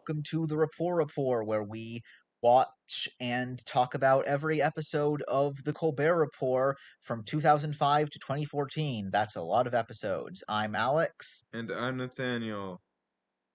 welcome to the Report, where we watch and talk about every episode of the Colbert Report from 2005 to 2014. That's a lot of episodes. I'm Alex, And I'm Nathaniel.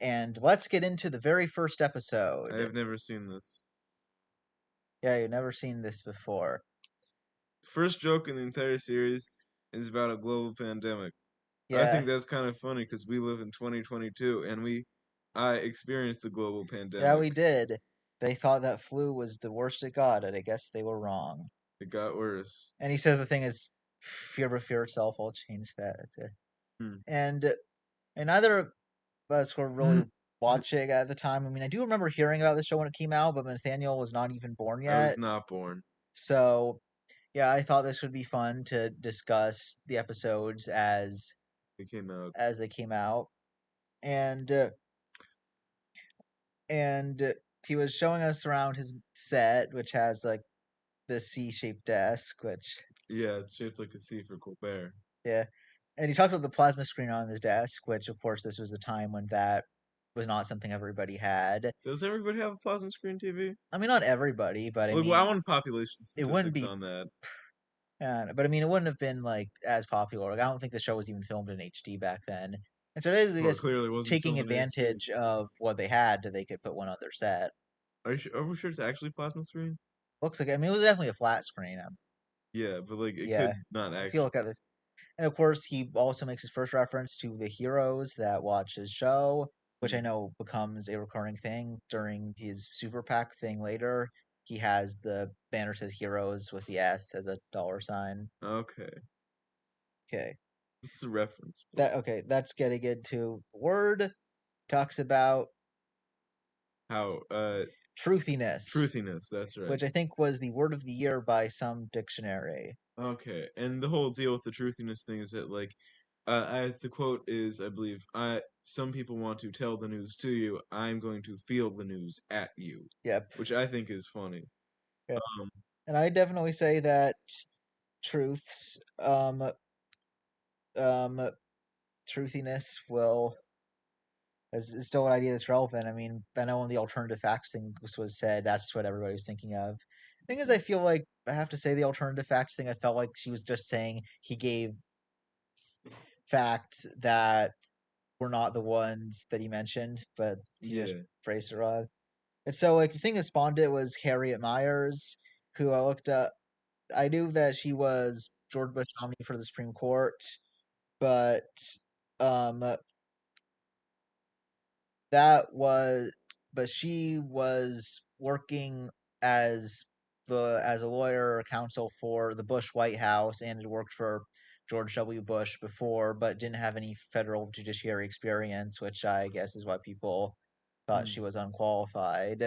and let's get into the very first I episode. have never seen this. Yeah, you've never seen this before. The first joke in the entire series is about a global pandemic. I Yeah, think that's kind of funny because we live in 2022 and I experienced a global yeah, pandemic. we did. They thought that flu was the worst it got, and I guess they were wrong. It got worse. And he says the thing is fear but fear itself. I'll change that. That's it. Hmm. And neither of us were really watching at the time. I mean, I do remember hearing about the show when it came out, but Nathaniel was not even born I was yet. not born. So, yeah, I thought this would be fun to discuss the episodes It came out. as they came out. And he was showing us around his set, which has like the C-shaped desk, which Yeah, it's shaped like a C for Colbert. yeah. And he talked about the plasma screen on his desk, which of course this was the time when that was not something everybody had. Does everybody have a plasma screen TV? I mean, not everybody, but I Like, well, I mean, want population it wouldn't statistics be. on that. But I mean, it wouldn't have been like as popular. Like, I don't think the show was even filmed in HD back then, and so it is, I Well, it guess, clearly wasn't taking filmed in HD. advantage of what they had so they could put one on their set. Are we sure it's actually plasma screen? Looks like, I mean, it was definitely a flat screen. Yeah, but like it Yeah, could not if you actually. look at this, and of course, he also makes his first reference to the heroes that watch his show, which I Hmm. know becomes a recurring thing during his Super PAC thing later. He has the banner says heroes with the S as a dollar sign. Okay. Okay. What's the reference? But That's getting into word talks about how truthiness, truthiness, that's right. which I think was the word of the year by some dictionary. Okay. And the whole deal with the truthiness thing is that like the quote is I believe I some people want to tell the news to you, I'm going to feel the news at you, Yep. which I think is funny. Yeah. Um And I definitely say that truths um truthiness will is still an idea that's relevant. I mean, I know when the alternative facts thing was said, that's what everybody was thinking of. Thing is, I feel like I have to say the alternative facts thing. I felt like she was just saying he gave facts that were not the ones that he mentioned, but he just yeah. phrased it wrong. And so, like, the thing that spawned it was Harriet Myers, who I looked up. I knew that she was George Bush nominee for the Supreme Court, but um, that was, but she was working as as a lawyer or counsel for the Bush White House and had worked for George W. Bush before, but didn't have any federal judiciary experience, which I guess is why people thought Hmm. she was unqualified.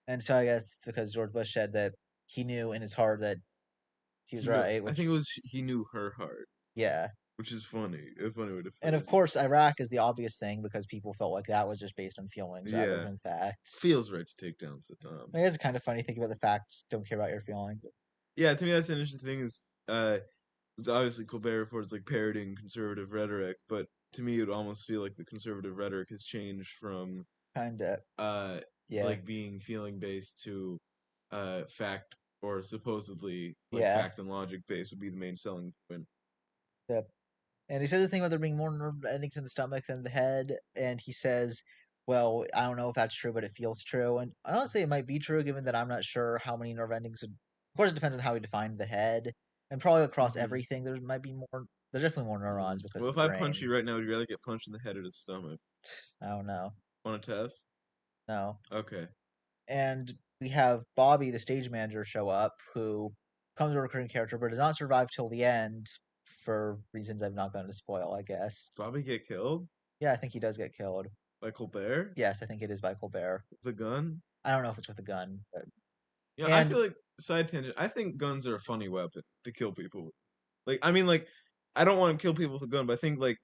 And so I guess because George Bush said that he knew in his heart that he was He knew right, I which think it was he knew her heart, yeah. which is funny. A funny way to And of phrase it. course, Iraq is the obvious thing because people felt like that was just based on feelings rather Yeah. than facts. Feels right to take down Saddam. I mean, it's kind of funny thinking about the facts don't care about your feelings. Yeah, to me that's an interesting thing is it's obviously Colbert Report is like parodying conservative rhetoric, but to me it would almost feel like the conservative rhetoric has changed from Kind of, uh yeah, like being feeling based to fact or supposedly like yeah, fact and logic based would be the main selling point. yeah. And he says the thing about there being more nerve endings in the stomach than the head, and he says, "Well, I don't know if that's true, but it feels true." And I don't say it might be true, given that I'm not sure how many nerve endings. Would, of course, it depends on how he defined the head, and probably across Hmm. everything. There might be more. There's definitely more neurons because Well, of if the I punch brain. you right now, would you rather get punched in the head or the stomach? I don't know. Want to test? No. Okay. And we have Bobby, the stage manager, show up, who becomes a recurring character, but does not survive till the end for reasons I'm not going to spoil, I guess. Bobby get killed Yeah, I think he does get killed. by Colbert Yes, I think it is by Colbert. with a gun. I don't know if it's with a gun, but You know, I and feel like side tangent. I think guns are a funny weapon to kill people with. Like, I mean, like, I don't want to kill people with a gun, but I think like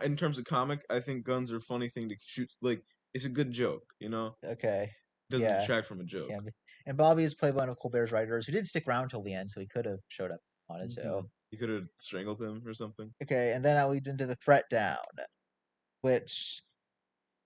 in terms of comic, I think guns are a funny thing to shoot. Like, it's a good joke, you know. okay, Doesn't yeah, detract from a it joke. can be. And Bobby is played by one of Colbert's writers, who did stick around till the end, so he could have showed up if he wanted to. You could have strangled him or something. Okay, and then that leads into the threat down, which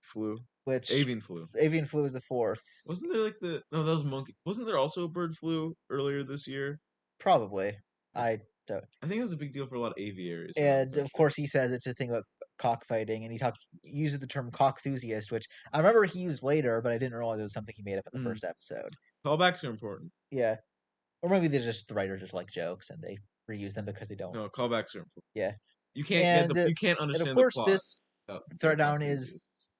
Flu. which Avian flu. avian flu is the fourth. Wasn't there like the no, that was monkey. Wasn't there also a bird flu earlier this year? Probably. I, I don't. I think it was a big deal for a lot of aviaries around And the of country. course, he says it's a thing about cockfighting, and uses the term cockenthusiast, which I remember he used later, but I didn't realize it was something he made up in the Mm. first episode. Callbacks are important. Yeah, or maybe they're just the writers just like jokes and they reuse them because they don't. No, callbacks are important. Yeah, You can't get and the you can't and of understand the course plot this without being threat cock down is enthusiasts.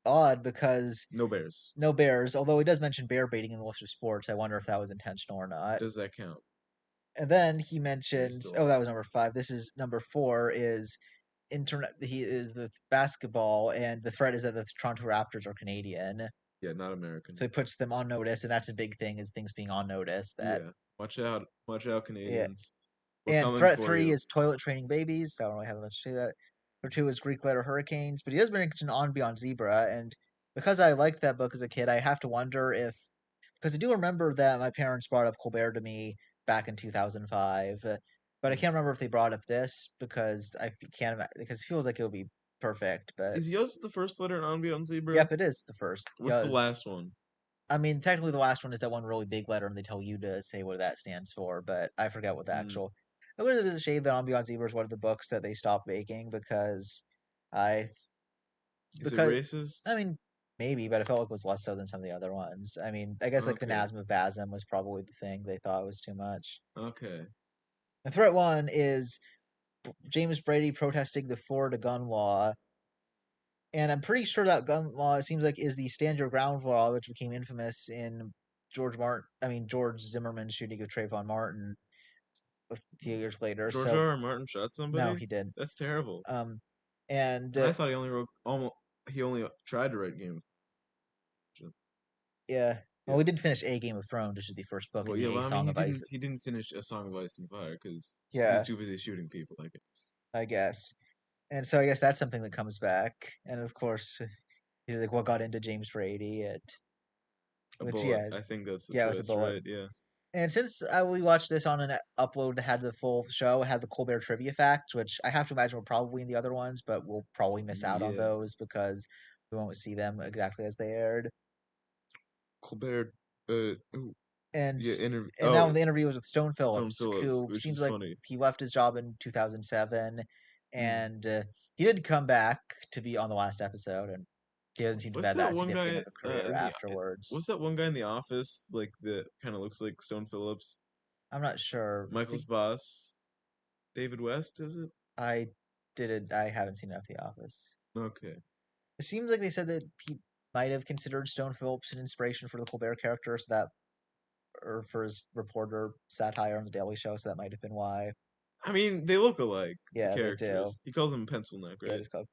odd because No bears. no bears. Although he does mention bear baiting in the list of sports, I wonder if that was intentional or not. Does that count? And then he Or are you mentions, still oh, off? that was number five. This is number four. Is internet? He is the basketball, and the threat is that the Toronto Raptors are Canadian, Yeah, not American. so he puts them on notice, and that's a big thing. Is things being on notice that Yeah. Watch out, yeah. Canadians. We're And coming threat for three you. is toilet training babies. So I don't really have much to say that. For two is Greek letter hurricanes, but he does mention On Beyond Zebra, and because I liked that book as a kid, I have to wonder if because I do remember that my parents brought up Colbert to me back in 2005, but I Mm. can't remember if they brought up this because can't because it feels like it would be perfect. But Is Yost the first letter in on Zebra? yep, it is the first. What's the Yuz. last one? I mean, technically, the last one is that one really big letter, and they tell you to say what that stands for, but I forget what the Mm. actual. I guess it is a shame that On Beyond Zebra is one of the books that they stopped making I Is it because racist? I mean maybe, but I felt like it was less so than some of the other ones. I mean, I guess like the Okay. Nasm of Basm was probably the thing they thought was too much. Okay. And threat one is James Brady protesting the Florida gun law, and I'm pretty sure that gun law it seems like is the stand your ground law, which became infamous in George Zimmerman shooting of Trayvon Martin a few years later. George So R. R. Martin shot no, somebody? he didn't. That's terrible. Um, and And I thought he only wrote almost he only tried to write Game of Thrones. yeah, well, Yeah. we did finish a Game of Thrones, which is the first book in Well, yeah, the A well, I mean Song of Ice. he didn't finish A Song of Ice and Fire because he was Yeah, too busy shooting people, I guess. I guess. And so I guess that's something that comes back. And of course, he's like, what got into James Brady? And A which, bullet. I think that's the yeah, it was a twist, bullet. right? Yeah. And since we watched this on an upload that had the full show, it had the Colbert trivia facts, which I have to imagine were probably in the other ones, but we'll probably miss out on Yeah. those because we won't see them exactly as they aired. Colbert ooh, And yeah, interview and now oh, the interview was with Stone Stone Phillips, Phillips, who which seems is like funny. he left his job in 2007, Mm. and he did come back to be on the last episode, and he doesn't seem to have What's had that that one significant guy of a career in the afterwards. what's that one guy in the office like that kind of looks like Stone Phillips? I'm not sure. I Michael's think boss, David West, is it? I I haven't seen enough The Office. Okay. It seems like they said that he might have considered Stone Phillips an inspiration for the Colbert character, so that or for his reporter satire on the Daily Show, so that might have been why. I mean, they look alike, the Yeah, they do. characters. He calls him Pencil Neck, Yeah, right? just called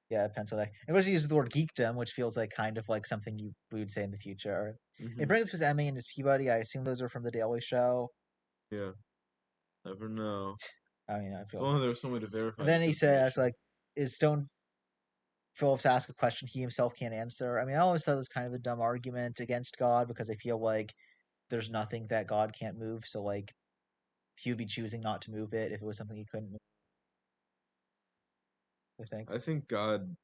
yeah, pencil neck. And of he uses the word geekdom, which feels like kind of like something we would say in the future. It Mm-hmm. brings his Emmy and his Peabody. I assume those are from the Daily Show. Yeah. Never know. I mean, I If feel. only there was some way to And verify then this he says, information. like, is Stone Phillips ask a question he himself can't answer? I mean, I always thought it was kind of a dumb argument against God because I feel like there's nothing that God can't move. So, like, he would be choosing not to move it if it was something he couldn't move, I think. I think God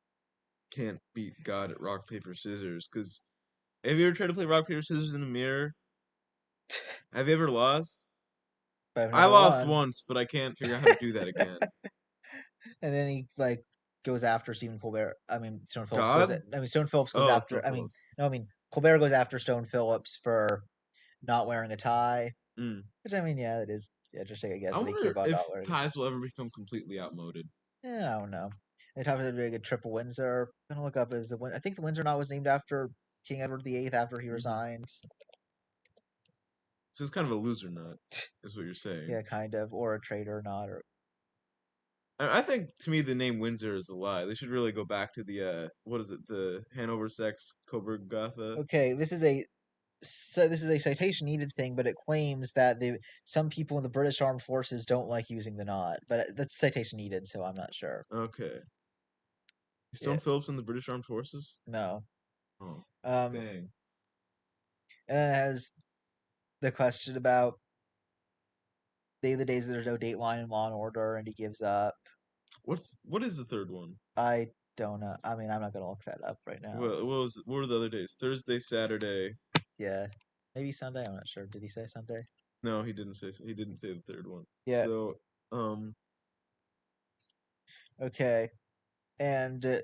can't beat God at rock, paper, scissors. Because have you ever tried to play rock, paper, scissors in a mirror? Have you ever lost? But I've I never lost won. once, but I can't figure out how to do that again. And then he like goes after Stephen Colbert. God? Stone Phillips goes Oh, Stone after. Phillips. No, Colbert goes after Stone Phillips for not wearing a tie. Mm. Which yeah, it is interesting. I I guess that he came wonder about if not wearing a tie. ties will ever become completely outmoded. Yeah, I don't know. They talked about doing a triple Windsor. I'm gonna look up is the I think the Windsor knot was named after King Edward VIII after he Hmm. resigned. So it's kind of a loser nut, is what you're saying. Yeah, kind of, or a traitor knot, or I think to me the name Windsor is a lie. They should really go back to the what is it, the Hanover sex Coburg Gotha. okay. This is a citation needed thing, but it claims that some people in the British Armed Forces don't like using the knot, but that's citation needed, so I'm not sure. Okay. Is Yeah, Stone Phillips in the British Armed Forces? no. Oh, Um, dang. and then it has the question about the days there's no Dateline in Law and Order, and he gives up. What is the third one? I Donut. I mean, I'm not gonna look that up right now. What were the other days? Thursday, Saturday. Yeah, maybe Sunday. I'm not sure. Did he say Sunday? No, he didn't say the third one. Yeah. So, um, Okay. And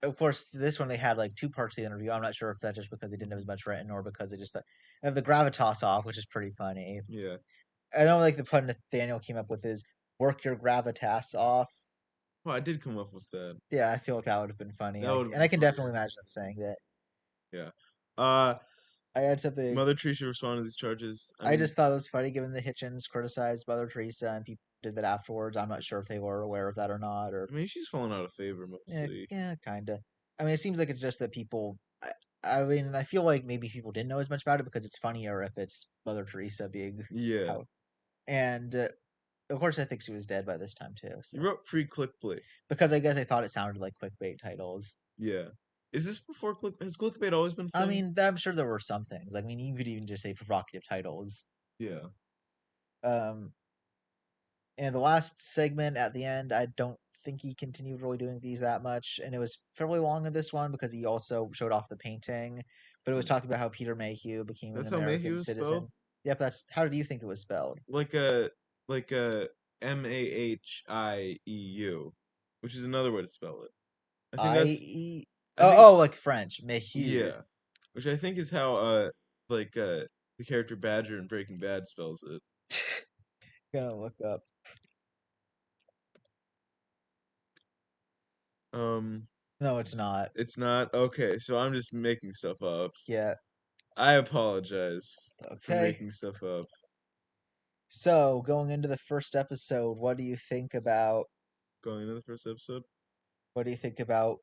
of course, this one they had like two parts of the interview. I'm not sure if that's just because they didn't have as much written or because they just have the gravitas off, which is pretty funny. yeah. I know, like the pun Nathaniel came up with is "work your gravitas off." Well, I did come up with that. Yeah, I feel like that would have been funny, That would have and I been can funnier. definitely imagine them saying that. Yeah. Uh, I had something. Mother Teresa responded to these charges. I I mean, just thought it was funny, given the Hitchens criticized Mother Teresa and people did that afterwards. I'm not sure if they were aware of that or not, or she's fallen out of favor yeah, mostly. yeah, kind of. I mean, it seems like it's just that people. I mean, I feel like maybe people didn't know as much about it because it's funnier if it's Mother Teresa being Yeah. out. And of course, I think she was dead by this time too. So You wrote pre-clickbait. because I guess I thought it sounded like clickbait titles. Yeah. Is this before click? Has clickbait always been a I thing? mean, I'm sure there were some things. I mean, you could even just say provocative titles. Yeah. Um, and the last segment at the end, I don't think he continued really doing these that much, and it was fairly long in this one because he also showed off the painting. But it was Hmm. talking about how Peter Mayhew became an That's how Mayhew American is spelled. citizen. Yep, that's how did you think it was spelled? Like a Mahieu, which is another way to spell it. I think I that's. E. I think Oh, like French, Mayhew. yeah, which I think is how like the character Badger in Breaking Bad spells it. Gonna look up. Um, No, it's not. it's not okay. So I'm just making stuff up. Yeah. I apologize for Okay. making stuff up. So going into the first episode, Going into the first episode. what do you think about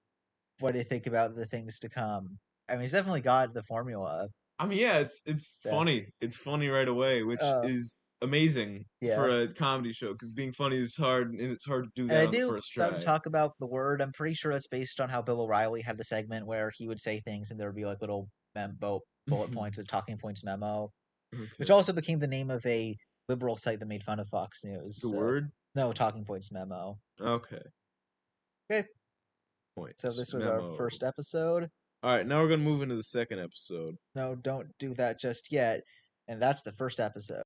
what do you think about the things to come? I mean, he's definitely got the formula. I mean, yeah, it's Yeah. funny. It's funny right away, which Uh, is amazing for yeah. a comedy show because being funny is hard, and it's hard to do And that I on the do first thought to try. talk about the word. I'm pretty sure that's based on how Bill O'Reilly had the segment where he would say things and there would be like little bullet points, a talking points memo, which Okay. also became the name of a liberal site that made fun of Fox News. The So word? no, talking points memo. Okay. Okay, so Points. this was our Memo. first episode. All right, now we're gonna move into the second episode. No, don't do that just yet. And that's the first episode.